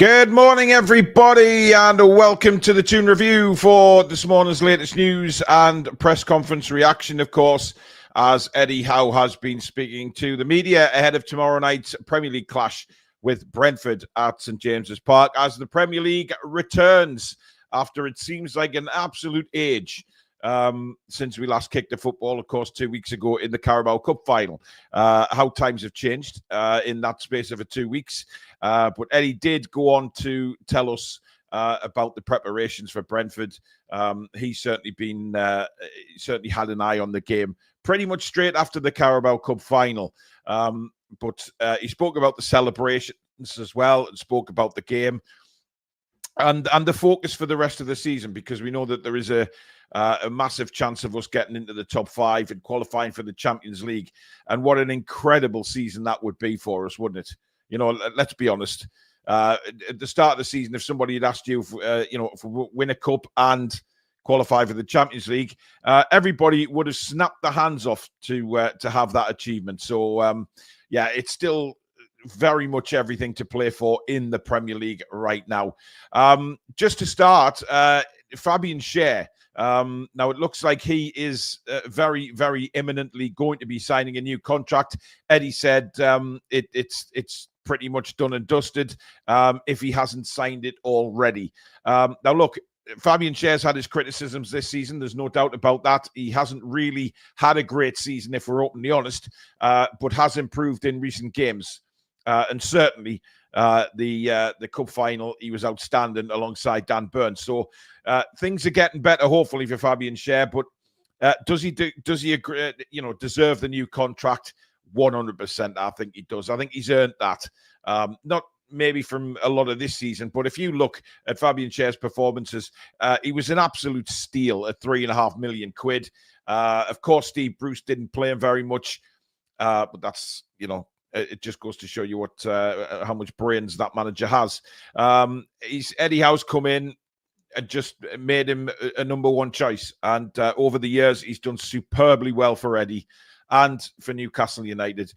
Good morning, everybody, and welcome to the Toon Review for this morning's latest news and press conference reaction, of course, as Eddie Howe has been speaking to the media ahead of tomorrow night's Premier League clash with Brentford at St James's Park as the Premier League returns after it seems like an absolute age since we last kicked the football, of course, 2 weeks ago in the Carabao Cup final. How times have changed in that space of 2 weeks. But Eddie did go on to tell us about the preparations for Brentford. He's certainly been, certainly had an eye on the game pretty much straight after the Carabao Cup final. But he spoke about the celebrations as well and spoke about the game and the focus for the rest of the season, because we know that there is a massive chance of us getting into the top five and qualifying for the Champions League. And what an incredible season that would be for us, wouldn't it? You know, let's be honest. At the start of the season, if somebody had asked you, if we win a cup and qualify for the Champions League, everybody would have snapped their hands off to have that achievement. So, yeah, it's still very much everything to play for in the Premier League right now. Just to start, Fabian Schar. Now, it looks like he is very, very imminently going to be signing a new contract. Eddie said it's pretty much done and dusted if he hasn't signed it already. Now, look, Fabian Schar's had his criticisms this season. There's no doubt about that. He hasn't really had a great season, if we're openly honest, but has improved in recent games. And certainly the cup final, he was outstanding alongside Dan Burns. So things are getting better, hopefully, for Fabian Schar. But does he agree, deserve the new contract? 100%. I think he does. I think he's earned that. Not maybe from a lot of this season, but if you look at Fabian Schar's performances, he was an absolute steal at £3.5 million. Of course, Steve Bruce didn't play him very much, but that's, it just goes to show you what how much brains that manager has. Eddie Howe's come in and just made him a number one choice. And over the years, he's done superbly well for Eddie and for Newcastle United.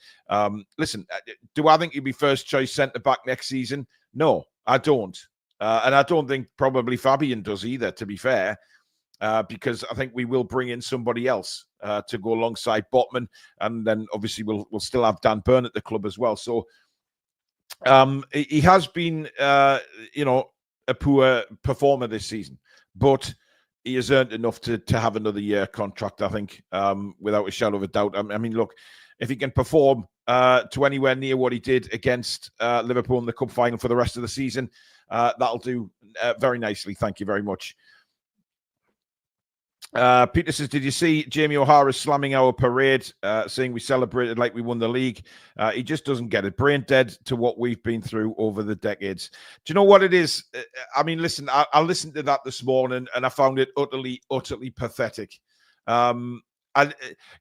Listen, do I think he'll be first choice centre-back next season? No, I don't. And I don't think probably Fabian does either, to be fair. Because I think we will bring in somebody else to go alongside Botman, and then obviously we'll still have Dan Burn at the club as well. So he has been, a poor performer this season, but he has earned enough to have another year contract, I think, without a shadow of a doubt. I mean, look, if he can perform to anywhere near what he did against Liverpool in the cup final for the rest of the season, that'll do very nicely. Thank you very much. Peter says, did you see Jamie O'Hara slamming our parade, saying we celebrated like we won the league? He just doesn't get it. Brain dead to what we've been through over the decades. Do you know what it is? I mean, listen, I listened to that this morning and I found it utterly, utterly pathetic. And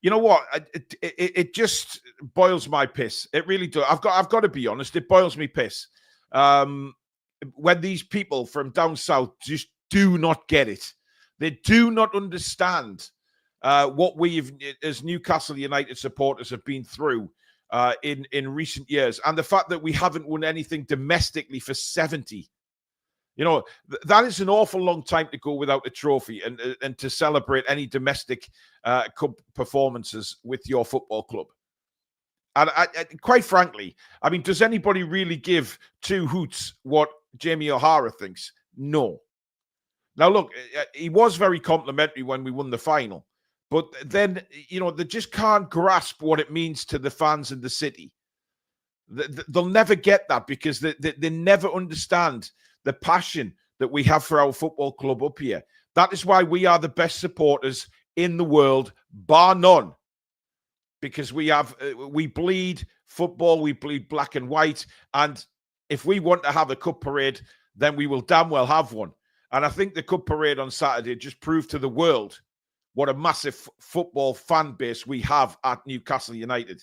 you know what? It just boils my piss. It really does. I've got to be honest. It boils me piss. When these people from down south just do not get it. They do not understand what we've, as Newcastle United supporters, have been through in recent years. And the fact that we haven't won anything domestically for 70. That is an awful long time to go without a trophy and to celebrate any domestic cup performances with your football club. And quite frankly, I mean, does anybody really give two hoots what Jamie O'Hara thinks? No. Now, look, he was very complimentary when we won the final. But then, they just can't grasp what it means to the fans in the city. They'll never get that because they never understand the passion that we have for our football club up here. That is why we are the best supporters in the world, bar none. Because we bleed football, we bleed black and white. And if we want to have a cup parade, then we will damn well have one. And I think the Cup Parade on Saturday just proved to the world what a massive football fan base we have at Newcastle United.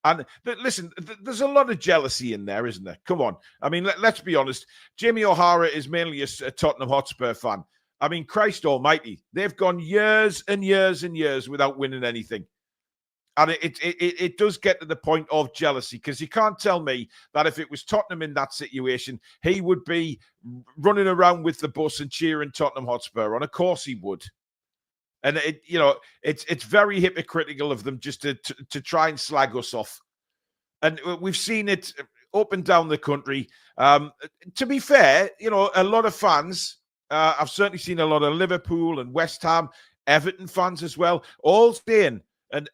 And listen, there's a lot of jealousy in there, isn't there? Come on. I mean, let's be honest. Jamie O'Hara is mainly a Tottenham Hotspur fan. I mean, Christ almighty, they've gone years and years and years without winning anything. And it does get to the point of jealousy, because you can't tell me that if it was Tottenham in that situation, he would be running around with the bus and cheering Tottenham Hotspur on. Of course he would. And it's very hypocritical of them just to try and slag us off. And we've seen it up and down the country. To be fair, a lot of fans, I've certainly seen a lot of Liverpool and West Ham, Everton fans as well, all saying, and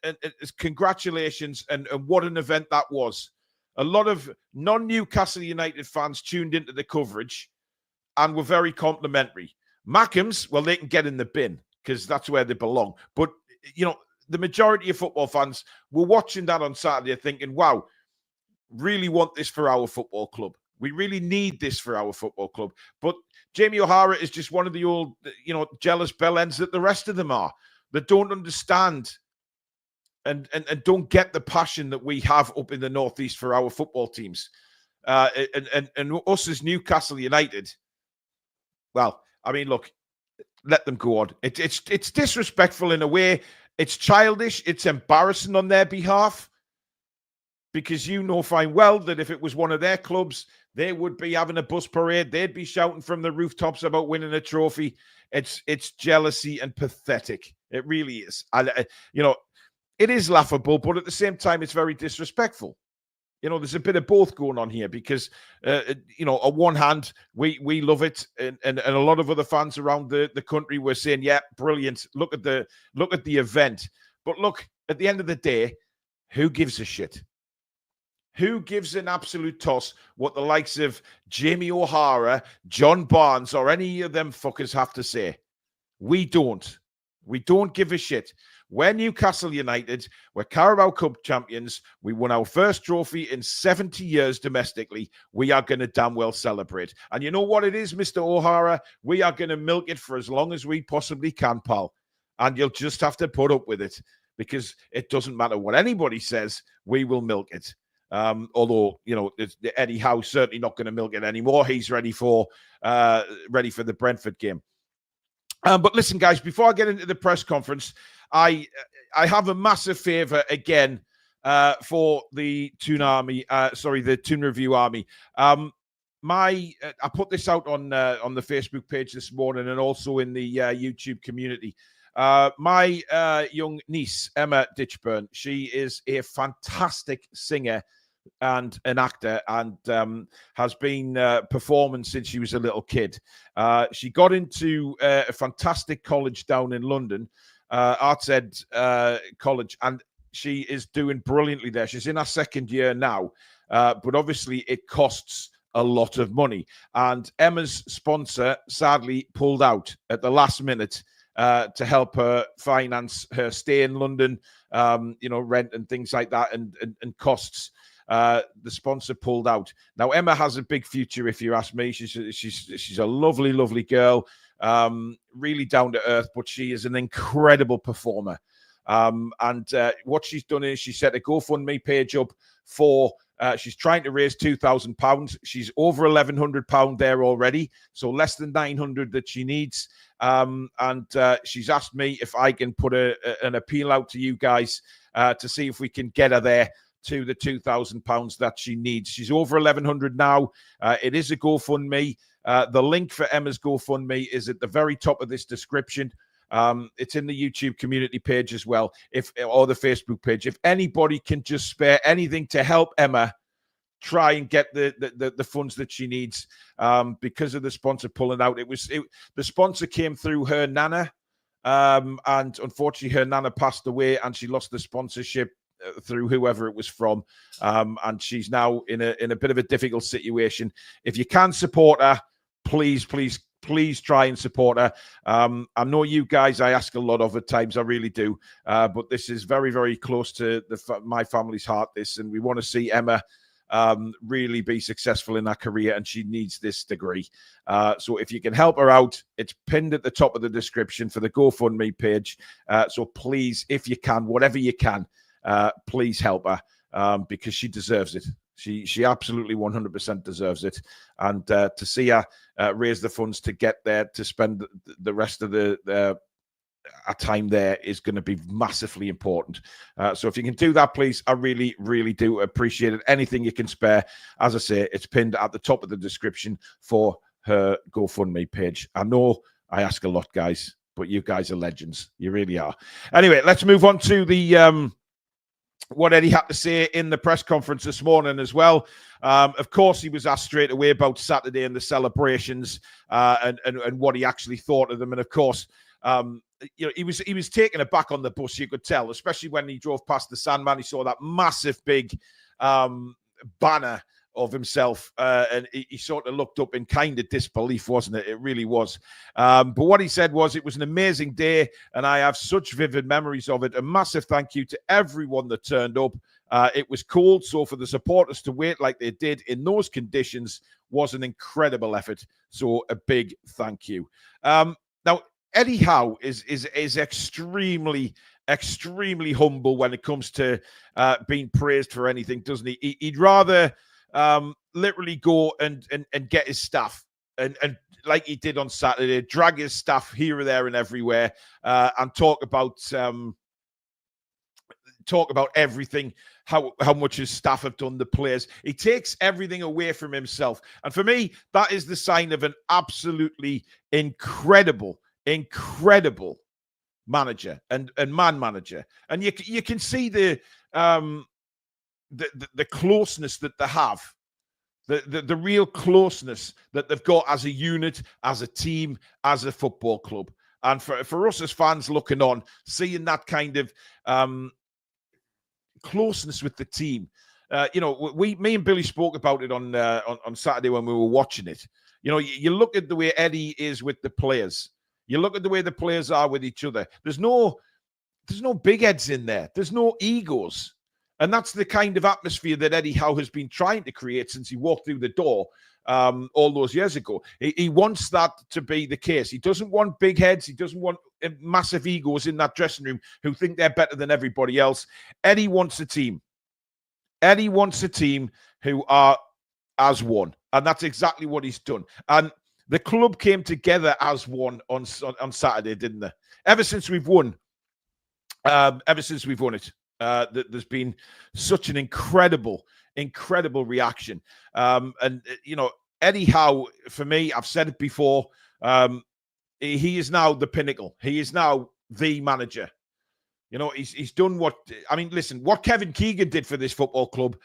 congratulations, and what an event that was. A lot of non-Newcastle United fans tuned into the coverage and were very complimentary. Mackems, well, they can get in the bin because that's where they belong. But, the majority of football fans were watching that on Saturday thinking, wow, really want this for our football club. We really need this for our football club. But Jamie O'Hara is just one of the old, jealous bellends that the rest of them are, that don't understand and don't get the passion that we have up in the Northeast for our football teams. And us as Newcastle United, well, I mean, look, let them go on. It's disrespectful in a way. It's childish. It's embarrassing on their behalf, because fine well that if it was one of their clubs, they would be having a bus parade. They'd be shouting from the rooftops about winning a trophy. It's jealousy and pathetic. It really is. It is laughable, but at the same time, it's very disrespectful. There's a bit of both going on here, because, on one hand, we love it, and a lot of other fans around the country were saying, yeah, brilliant. Look at the event. But look, at the end of the day, who gives a shit? Who gives an absolute toss what the likes of Jamie O'Hara, John Barnes, or any of them fuckers have to say? We don't. We don't give a shit. We're Newcastle United. We're Carabao Cup champions. We won our first trophy in 70 years domestically. We are going to damn well celebrate. And you know what it is, Mr. O'Hara? We are going to milk it for as long as we possibly can, pal. And you'll just have to put up with it, because it doesn't matter what anybody says. We will milk it. Although, Eddie Howe certainly not going to milk it anymore. He's ready for the Brentford game. But listen, guys, before I get into the press conference, I have a massive favour again for the Toon Army. The Toon Review Army. I put this out on the Facebook page this morning, and also in the YouTube community. My young niece, Emma Ditchburn, she is a fantastic singer and an actor, and has been performing since she was a little kid. She got into a fantastic college down in London, Arts Ed College, and she is doing brilliantly there. She's in her second year now, but obviously it costs a lot of money. And Emma's sponsor sadly pulled out at the last minute to help her finance her stay in London, rent and things like that, and costs. The sponsor pulled out. Now, Emma has a big future, if you ask me. She's a lovely, lovely girl, really down to earth, but she is an incredible performer. And what she's done is she set a GoFundMe page up for. She's trying to raise £2,000. She's over £1,100 there already, so less than 900 that she needs. And she's asked me if I can put an appeal out to you guys to see if we can get her there to the £2,000 that she needs. She's over 1,100 now. It is a GoFundMe. The link for Emma's GoFundMe is at the very top of this description. It's in the YouTube community page as well, or the Facebook page. If anybody can just spare anything to help Emma try and get the funds that she needs, because of the sponsor pulling out. The sponsor came through her nana, and unfortunately her nana passed away, and she lost the sponsorship through whoever it was from, and she's now in a bit of a difficult situation. If you can support her, please try and support her. I know you guys, I ask a lot of at times, I really do, but this is very, very close to my family's heart, this, and we want to see Emma really be successful in her career, and she needs this degree. So if you can help her out, it's pinned at the top of the description for the GoFundMe page. So please, if you can, whatever you can, please help her, because she deserves it. She absolutely 100% deserves it. And to see her raise the funds to get there, to spend the rest of the a time there is going to be massively important. So if you can do that, please, I really, really do appreciate it. Anything you can spare, as I say, it's pinned at the top of the description for her GoFundMe page. I know I ask a lot, guys, but you guys are legends. You really are. Anyway, let's move on to the what Eddie had to say in the press conference this morning as well. Of course, he was asked straight away about Saturday and the celebrations and what he actually thought of them. And of course, he was taken aback on the bus, you could tell, especially when he drove past the Sandman. He saw that massive big banner of himself, and he sort of looked up in kind of disbelief, wasn't it? It really was. But what he said was, it was an amazing day, and I have such vivid memories of it. A massive thank you to everyone that turned up. It was cold, so for the supporters to wait like they did in those conditions was an incredible effort. So a big thank you. Now, Eddie Howe is extremely humble when it comes to being praised for anything, doesn't he? He'd rather literally go and get his staff and like he did on Saturday, drag his staff here, there, and everywhere, and talk about everything, how much his staff have done, the players. He takes everything away from himself, and for me, that is the sign of an absolutely incredible manager and man manager. And you can see the closeness that they have, the real closeness that they've got as a unit, as a team, as a football club. And for us as fans looking on, seeing that kind of closeness with the team, me and Billy spoke about it on Saturday when we were watching it. You look at the way Eddie is with the players. You look at the way the players are with each other. There's no big heads in there. There's no egos. And that's the kind of atmosphere that Eddie Howe has been trying to create since he walked through the door all those years ago. He wants that to be the case. He doesn't want big heads. He doesn't want massive egos in that dressing room who think they're better than everybody else. Eddie wants a team. Eddie wants a team who are as one. And that's exactly what he's done. And the club came together as one on Saturday, didn't they? Ever since we've won it, there's been such an incredible reaction. Eddie Howe, for me, I've said it before, he is now the pinnacle. He is now the manager. He's done what Kevin Keegan did for this football club,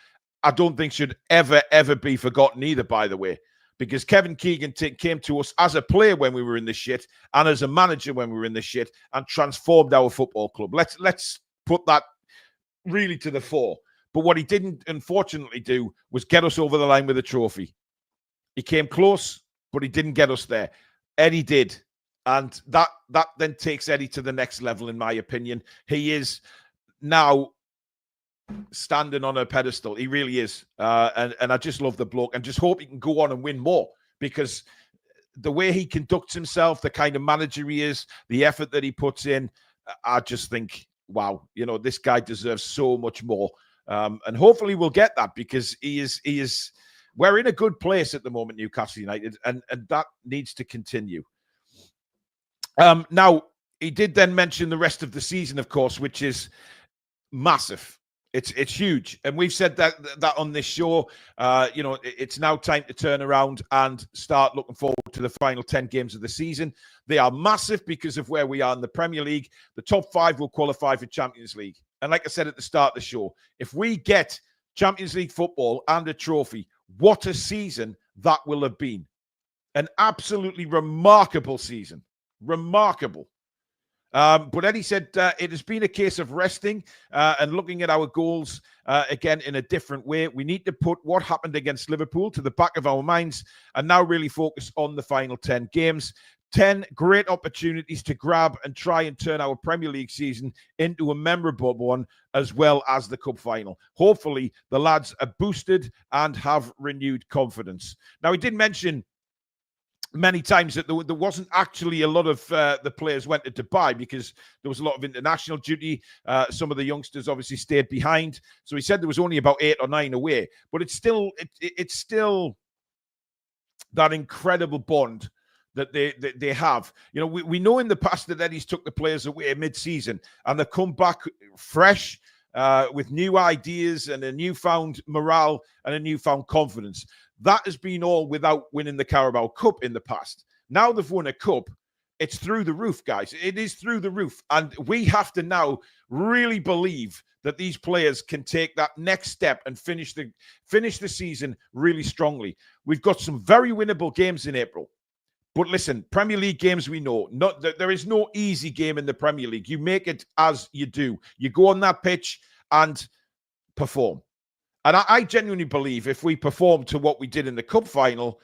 I don't think should ever be forgotten either, by the way. Because Kevin Keegan came to us as a player when we were in the shit and as a manager when we were in the shit and transformed our football club. Let's put that really to the fore. But what he didn't, unfortunately, do was get us over the line with a trophy. He came close, but he didn't get us there. Eddie did. And that then takes Eddie to the next level, in my opinion. He is now standing on a pedestal. He really is. And I just love the bloke and just hope he can go on and win more, because the way he conducts himself, the kind of manager he is, the effort that he puts in, I just think, wow, this guy deserves so much more. And hopefully we'll get that, because he is we're in a good place at the moment, Newcastle United, and that needs to continue. Now, he did then mention the rest of the season, of course, which is massive. It's huge. And we've said that on this show, it's now time to turn around and start looking forward to the final 10 games of the season. They are massive because of where we are in the Premier League. The top 5 will qualify for Champions League. And like I said at the start of the show, if we get Champions League football and a trophy, what a season that will have been. An absolutely remarkable season. Remarkable. But Eddie said it has been a case of resting and looking at our goals again in a different way. We need to put what happened against Liverpool to the back of our minds and now really focus on the final 10 games. 10 great opportunities to grab and try and turn our Premier League season into a memorable one, as well as the cup final. Hopefully, the lads are boosted and have renewed confidence. Now, he did mention many times that there wasn't actually a lot of the players went to Dubai because there was a lot of international duty. Some of the youngsters obviously stayed behind. So he said there was only about 8 or 9 away. But it's still that incredible bond that they have. You know, we know in the past that Eddie's took the players away mid-season and they've come back fresh with new ideas and a newfound morale and a newfound confidence. That has been all without winning the Carabao Cup in the past. Now they've won a cup. It's through the roof, guys. It is through the roof. And we have to now really believe that these players can take that next step and finish the season really strongly. We've got some very winnable games in April. But listen, Premier League games, we know. There is no easy game in the Premier League. You make it as you do. You go on that pitch and perform. And I genuinely believe if we perform to what we did in the Cup final,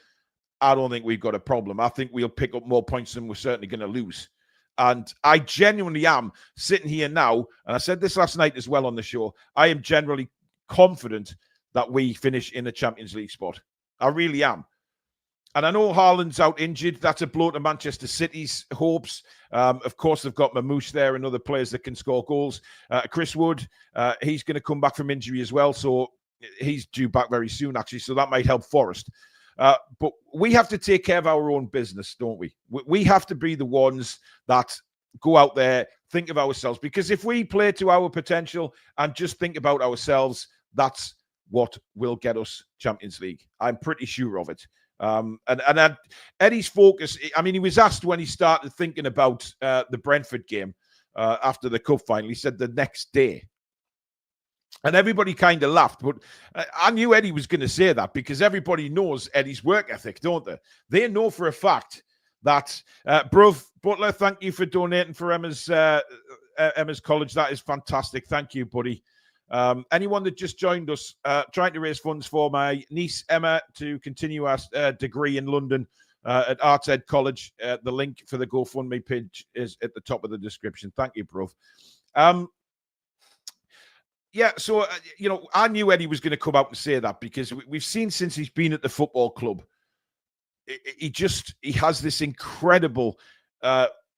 I don't think we've got a problem. I think we'll pick up more points than we're certainly going to lose. And I genuinely am sitting here now, and I said this last night as well on the show, I am generally confident that we finish in the Champions League spot. I really am. And I know Haaland's out injured. That's a blow to Manchester City's hopes. Of course, they've got Mamouche there and other players that can score goals. Chris Wood, he's going to come back from injury as well. So he's due back very soon, actually. So that might help Forest. But we have to take care of our own business, don't we? We have to be the ones that go out there, think of ourselves. Because if we play to our potential and just think about ourselves, that's what will get us Champions League. I'm pretty sure of it. And Eddie's focus, I mean, he was asked when he started thinking about the Brentford game after the cup final. He said the next day. And everybody kind of laughed, but I knew Eddie was going to say that because everybody knows Eddie's work ethic, don't they? They know for a fact that, Bruv Butler, thank you for donating for Emma's college. That is fantastic. Thank you, buddy. Anyone that just joined us, trying to raise funds for my niece, Emma, to continue her degree in London at Arts Ed College. The link for the GoFundMe page is at the top of the description. Thank you, bruv. Yeah, so, you know, I knew Eddie was going to come out and say that because we've seen since he's been at the football club, he has this incredible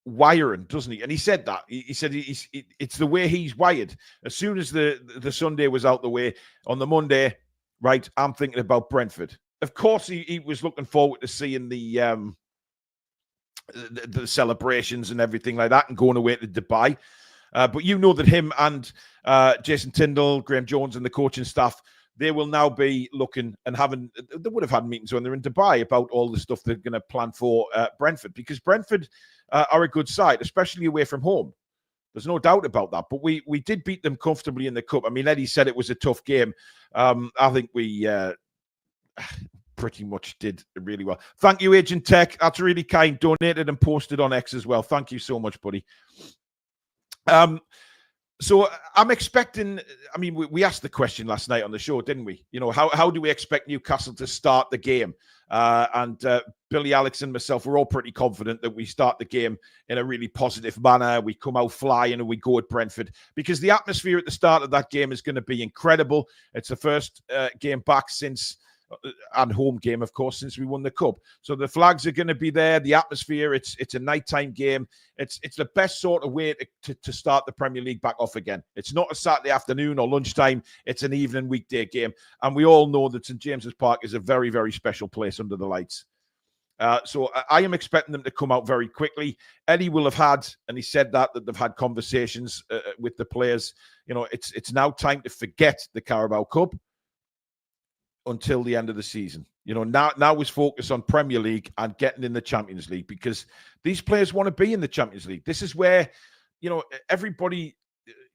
wiring, doesn't he? And he said that. He said it's the way he's wired. As soon as the Sunday was out the way, on the Monday, right, I'm thinking about Brentford. Of course, he was looking forward to seeing the celebrations and everything like that and going away to Dubai. But you know that him and Jason Tyndall, Graham Jones and the coaching staff, they will now be looking and they would have had meetings when they're in Dubai about all the stuff they're going to plan for Brentford, because Brentford are a good side, especially away from home. There's no doubt about that. But we did beat them comfortably in the cup. I mean, Eddie said it was a tough game. I think we pretty much did really well. Thank you, Agent Tech. That's really kind. Donated and posted on X as well. Thank you so much, buddy. So I'm expecting, I mean, we asked the question last night on the show, didn't we? You know, how do we expect Newcastle to start the game? And Billy, Alex and myself, we're all pretty confident that we start the game in a really positive manner. We come out flying and we go at Brentford, because the atmosphere at the start of that game is going to be incredible. It's the first game back since, and home game, of course, since we won the cup. So the flags are going to be there. The atmosphere, it's a nighttime game. It's the best sort of way to start the Premier League back off again. It's not a Saturday afternoon or lunchtime. It's an evening weekday game. And we all know that St. James's Park is a very, very special place under the lights. So I am expecting them to come out very quickly. Eddie will have had, and he said that they've had conversations with the players. You know, it's now time to forget the Carabao Cup until the end of the season. You know, now is focus on Premier League and getting in the Champions League, because these players want to be in the Champions League. This is where, you know, everybody,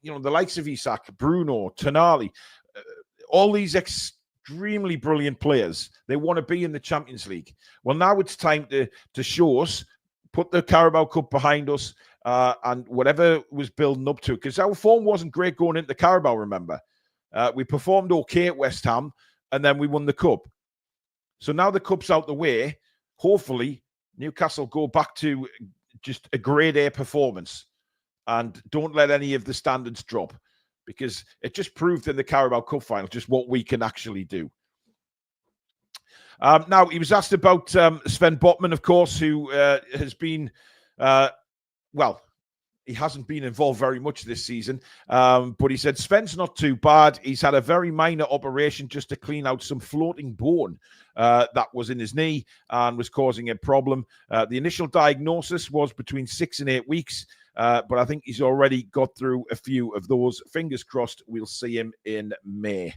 you know, the likes of Isak, Bruno, Tonali, all these extremely brilliant players, they want to be in the Champions League. Well, now it's time to show us, put the Carabao Cup behind us, and whatever was building up to it, because our form wasn't great going into the Carabao, remember. We performed okay at West Ham, and then we won the cup. So now the cup's out the way. Hopefully, Newcastle go back to just a grade A performance and don't let any of the standards drop, because it just proved in the Carabao Cup final just what we can actually do. Now, he was asked about Sven Botman, of course, who has been, well, he hasn't been involved very much this season. But he said Sven's not too bad. He's had a very minor operation just to clean out some floating bone that was in his knee and was causing a problem. The initial diagnosis was between 6 and 8 weeks. But I think he's already got through a few of those. Fingers crossed we'll see him in May.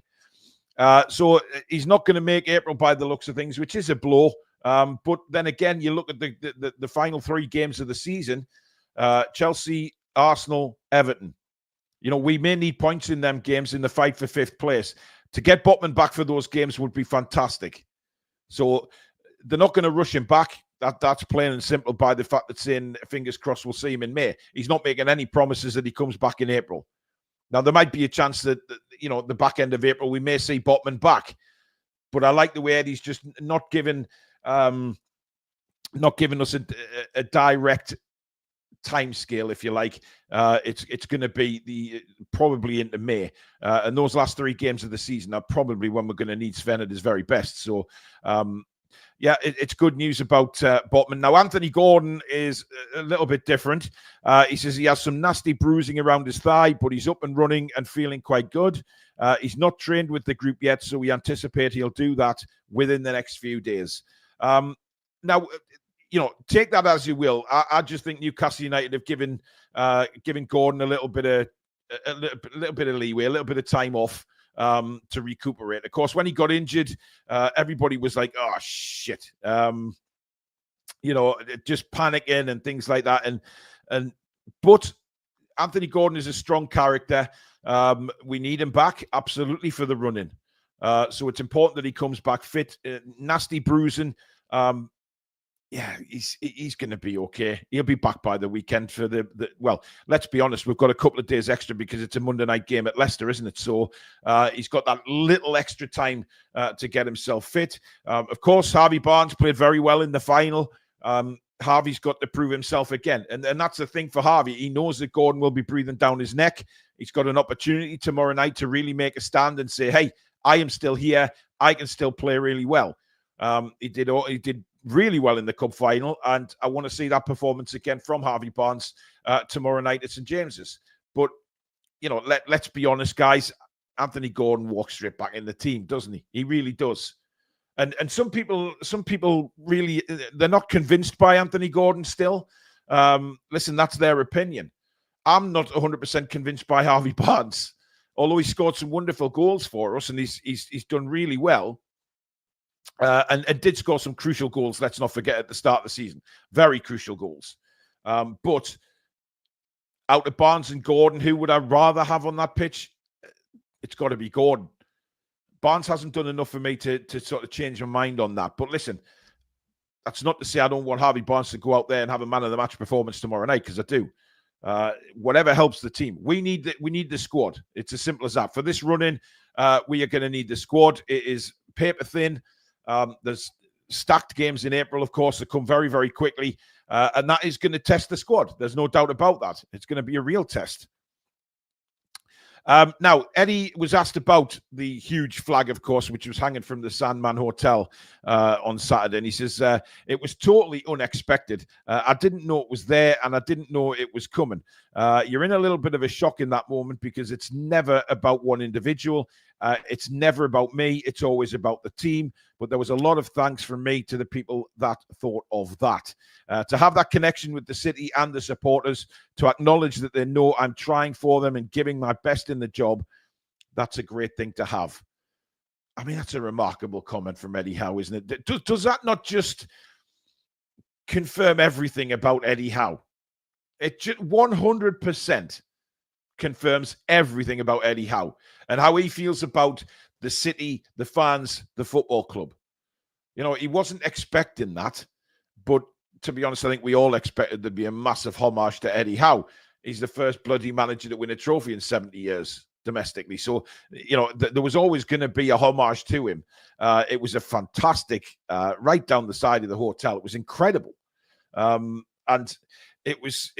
So he's not going to make April by the looks of things, which is a blow. But then again, you look at the final 3 games of the season, Chelsea, Arsenal, Everton. You know, we may need points in them games in the fight for 5th place. To get Botman back for those games would be fantastic. So they're not going to rush him back. That's plain and simple by the fact that saying, fingers crossed, we'll see him in May. He's not making any promises that he comes back in April. Now, there might be a chance that, you know, the back end of April, we may see Botman back. But I like the way Eddie's just not giving us a direct time scale, if you like. It's going to be probably into May. And those last 3 games of the season are probably when we're going to need Sven at his very best. So, yeah, it's good news about Botman. Now, Anthony Gordon is a little bit different. He says he has some nasty bruising around his thigh, but he's up and running and feeling quite good. He's not trained with the group yet, so we anticipate he'll do that within the next few days. Now, you know, take that as you will. I just think Newcastle United have given Gordon a little bit of leeway, a little bit of time off to recuperate. Of course, when he got injured, everybody was like, "Oh shit," you know, just panicking and things like that. But Anthony Gordon is a strong character. We need him back absolutely for the running. So it's important that he comes back fit. Nasty bruising. Yeah, he's going to be okay. He'll be back by the weekend for well, let's be honest, we've got a couple of days extra because it's a Monday night game at Leicester, isn't it? So he's got that little extra time to get himself fit. Of course, Harvey Barnes played very well in the final. Harvey's got to prove himself again. And that's the thing for Harvey. He knows that Gordon will be breathing down his neck. He's got an opportunity tomorrow night to really make a stand and say, hey, I am still here. I can still play really well. He did really well in the cup final, and I want to see that performance again from Harvey Barnes tomorrow night at St James's. But, you know, let's be honest, guys. Anthony Gordon walks straight back in the team, doesn't he? He really does. And some people really, they're not convinced by Anthony Gordon still. Listen, that's their opinion. I'm not 100% convinced by Harvey Barnes, although he scored some wonderful goals for us, and he's done really well. And did score some crucial goals, let's not forget, at the start of the season. Very crucial goals. But out of Barnes and Gordon, who would I rather have on that pitch? It's got to be Gordon. Barnes hasn't done enough for me to sort of change my mind on that. But listen, that's not to say I don't want Harvey Barnes to go out there and have a man-of-the-match performance tomorrow night, because I do. Whatever helps the team. We need the squad. It's as simple as that. For this run-in, we are going to need the squad. It is paper thin. There's stacked games in April, of course, that come very, very quickly. And that is going to test the squad. There's no doubt about that. It's going to be a real test. Now, Eddie was asked about the huge flag, of course, which was hanging from the Sandman Hotel on Saturday. And he says, it was totally unexpected. I didn't know it was there, and I didn't know it was coming. You're in a little bit of a shock in that moment because it's never about one individual. It's never about me. It's always about the team. But there was a lot of thanks from me to the people that thought of that. To have that connection with the city and the supporters, to acknowledge that they know I'm trying for them and giving my best in the job, that's a great thing to have. I mean, that's a remarkable comment from Eddie Howe, isn't it? Does that not just confirm everything about Eddie Howe? It just 100% confirms everything about Eddie Howe and how he feels about the city, the fans, the football club. You know, he wasn't expecting that, but to be honest, I think we all expected there'd be a massive homage to Eddie Howe. He's the first bloody manager to win a trophy in 70 years domestically. So, you know, there was always going to be a homage to him. It was a fantastic, right down the side of the hotel. It was incredible. And it was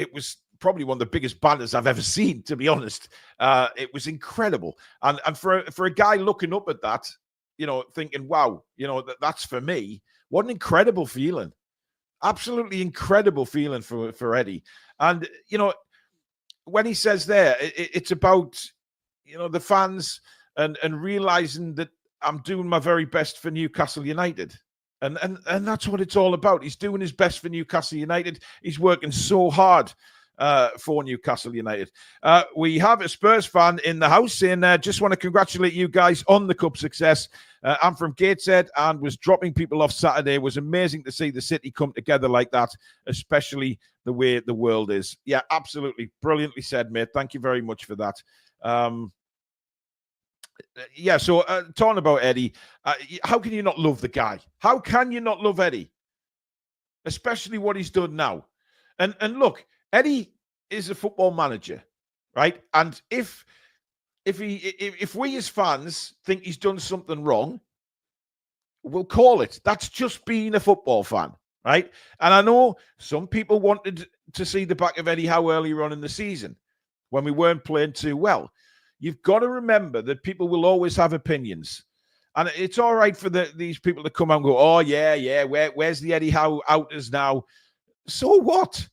probably one of the biggest banners I've ever seen, to be honest. It was incredible. And for a guy looking up at that, you know, thinking, wow, you know, that's for me. What an incredible feeling. Absolutely incredible feeling for Eddie. And, you know, when he says there, it's about, the fans and realizing that I'm doing my very best for Newcastle United. And that's what it's all about. He's doing his best for Newcastle United. He's working so hard for Newcastle United. We have a Spurs fan in the house saying, just want to congratulate you guys on the cup success. I'm from Gateshead and was dropping people off Saturday. It was amazing to see the city come together like that, especially the way the world is. Yeah, absolutely. Brilliantly said, mate. Thank you very much for that. So talking about Eddie, how can you not love the guy? How can you not love Eddie? Especially what he's done now. And look, Eddie is a football manager, right? And if we as fans think he's done something wrong, we'll call it. That's just being a football fan, right? And I know some people wanted to see the back of Eddie Howe earlier on in the season when we weren't playing too well. You've got to remember that people will always have opinions. And it's all right for these people to come out and go, oh, yeah, where's the Eddie Howe outers now? So what?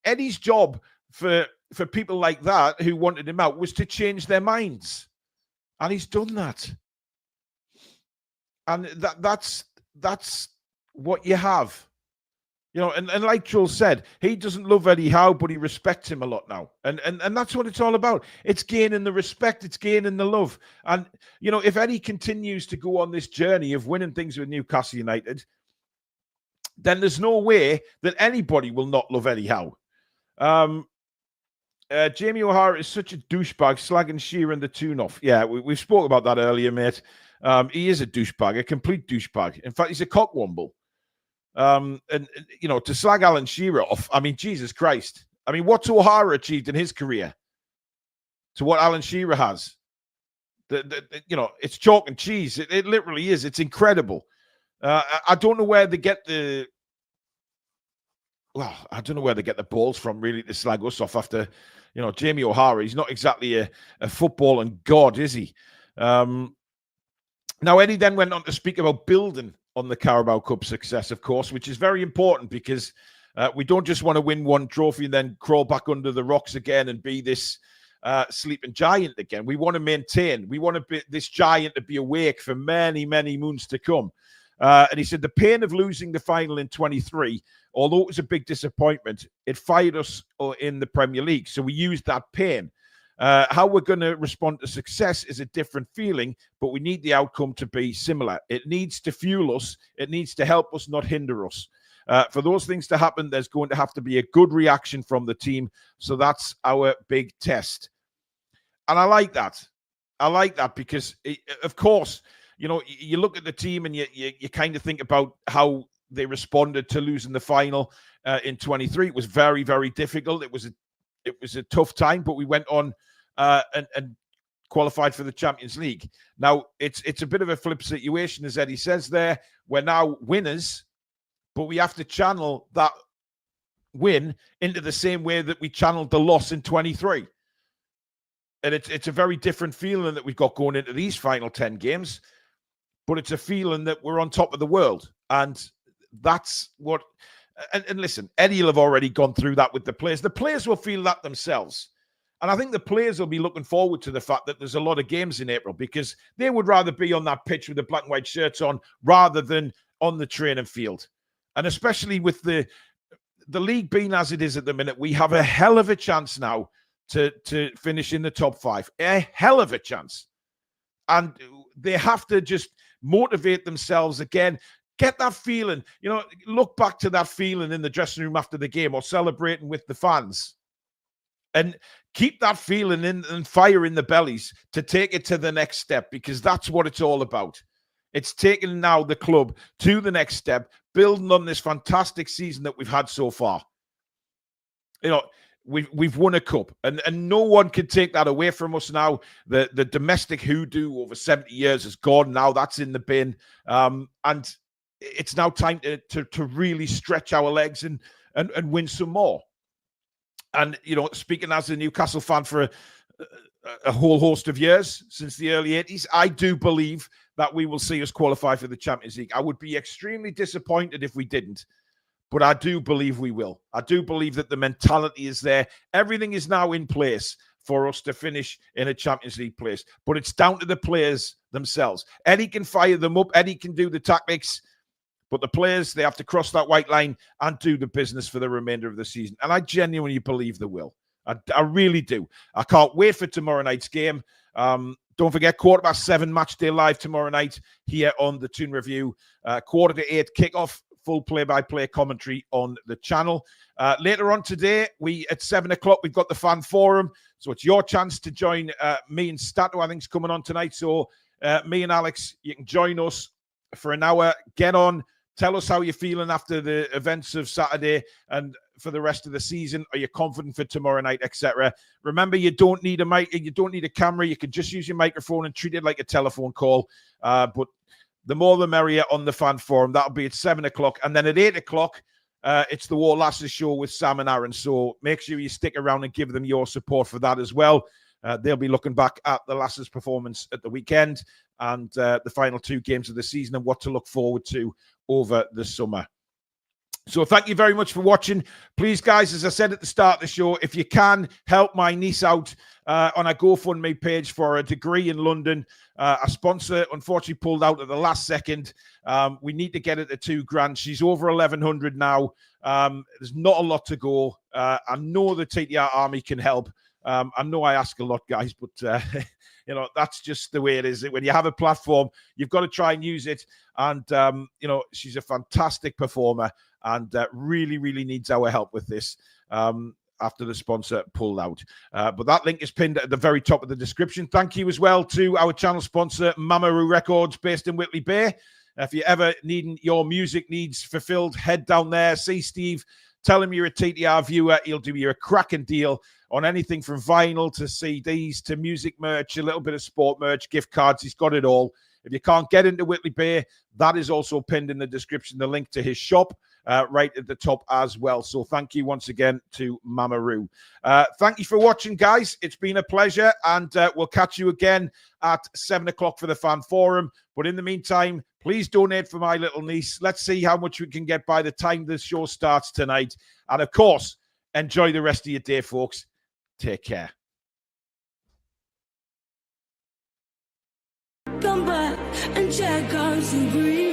Eddie's job for people like that who wanted him out was to change their minds. And he's done that. And that's what you have. And like Joel said, he doesn't love Eddie Howe, but he respects him a lot now. And that's what it's all about. It's gaining the respect. It's gaining the love. And, if Eddie continues to go on this journey of winning things with Newcastle United, then there's no way that anybody will not love Eddie Howe. Jamie O'Hara is such a douchebag, slagging Shearer and the Toon off. Yeah, we spoke about that earlier, mate. He is a douchebag, a complete douchebag. In fact, he's a cockwomble. And to slag Alan Shearer off, I mean, Jesus Christ. I mean, what's O'Hara achieved in his career to what Alan Shearer has? It's chalk and cheese. It literally is. It's incredible. I don't know where they get the balls from, really, to slag us off after, Jamie O'Hara. He's not exactly a footballing god, is he? Now, Eddie then went on to speak about building on the Carabao Cup success, of course, which is very important because we don't just want to win one trophy and then crawl back under the rocks again and be this sleeping giant again. We want to maintain. We want this giant to be awake for many, many moons to come. And he said the pain of losing the final in 23, although it was a big disappointment, it fired us in the Premier League. So we used that pain. How we're going to respond to success is a different feeling, but we need the outcome to be similar. It needs to fuel us. It needs to help us, not hinder us. For those things to happen, there's going to have to be a good reaction from the team. So that's our big test. And I like that. I like that because, of course, you look at the team and you kind of think about how they responded to losing the final in 23. It was very, very difficult. It was a tough time, but we went on and qualified for the Champions League. Now, it's a bit of a flip situation, as Eddie says there. We're now winners, but we have to channel that win into the same way that we channeled the loss in 23. And it's a very different feeling that we've got going into these final 10 games. But it's a feeling that we're on top of the world. And that's what... And listen, Eddie will have already gone through that with the players. The players will feel that themselves. And I think the players will be looking forward to the fact that there's a lot of games in April because they would rather be on that pitch with the black and white shirts on rather than on the training field. And especially with the league being as it is at the minute, we have a hell of a chance now to finish in the top 5. A hell of a chance. And they have to just motivate themselves again. Get that feeling, look back to that feeling in the dressing room after the game or celebrating with the fans and keep that feeling and fire in the bellies to take it to the next step because that's what it's all about. It's taking now the club to the next step, building on this fantastic season that we've had so far. We've won a cup and no one can take that away from us now. The domestic hoodoo over 70 years is gone. Now that's in the bin. And it's now time to really stretch our legs and win some more. And, speaking as a Newcastle fan for a whole host of years since the early 80s, I do believe that we will see us qualify for the Champions League. I would be extremely disappointed if we didn't. but I do believe we will. I do believe that the mentality is there. Everything is now in place for us to finish in a Champions League place. But it's down to the players themselves. Eddie can fire them up. Eddie can do the tactics. But the players, they have to cross that white line and do the business for the remainder of the season. And I genuinely believe they will. I really do. I can't wait for tomorrow night's game. Don't forget, 7:15 match day live tomorrow night here on the Toon Review. 7:45 kickoff, full play-by-play commentary on the channel. Later on today, at 7 o'clock, we've got the fan forum. So it's your chance to join me and Stato, I think, is coming on tonight. So me and Alex, you can join us for an hour. Get on. Tell us how you're feeling after the events of Saturday and for the rest of the season. Are you confident for tomorrow night, etc.? Remember, you don't need a mic. You don't need a camera. You can just use your microphone and treat it like a telephone call. But the more the merrier on the fan forum. That'll be at 7 o'clock. And then at 8 o'clock, it's the War Lasses show with Sam and Aaron. So make sure you stick around and give them your support for that as well. They'll be looking back at the Lasses' performance at the weekend and the final 2 games of the season and what to look forward to over the summer. So thank you very much for watching. Please, guys, as I said at the start of the show, if you can, help my niece out on a GoFundMe page for a degree in London. A sponsor, unfortunately, pulled out at the last second. We need to get it to £2,000. She's over 1,100 now. There's not a lot to go. I know the TTR Army can help. I know I ask a lot, guys, but that's just the way it is. When you have a platform, you've got to try and use it. And, she's a fantastic performer and really, really needs our help with this after the sponsor pulled out. But that link is pinned at the very top of the description. Thank you as well to our channel sponsor, Mamaroo Records, based in Whitley Bay. If you ever need your music needs fulfilled, head down there, see Steve. Tell him you're a TTR viewer. He'll do you a cracking deal on anything from vinyl to CDs to music merch, a little bit of sport merch, gift cards. He's got it all. If you can't get into Whitley Bay, that is also pinned in the description, the link to his shop right at the top as well. So thank you once again to Mamaroo. Thank you for watching, guys. It's been a pleasure, and we'll catch you again at 7 o'clock for the fan forum. But in the meantime, please donate for my little niece. Let's see how much we can get by the time the show starts tonight. And of course, enjoy the rest of your day, folks. Take care. Come back and check out some green.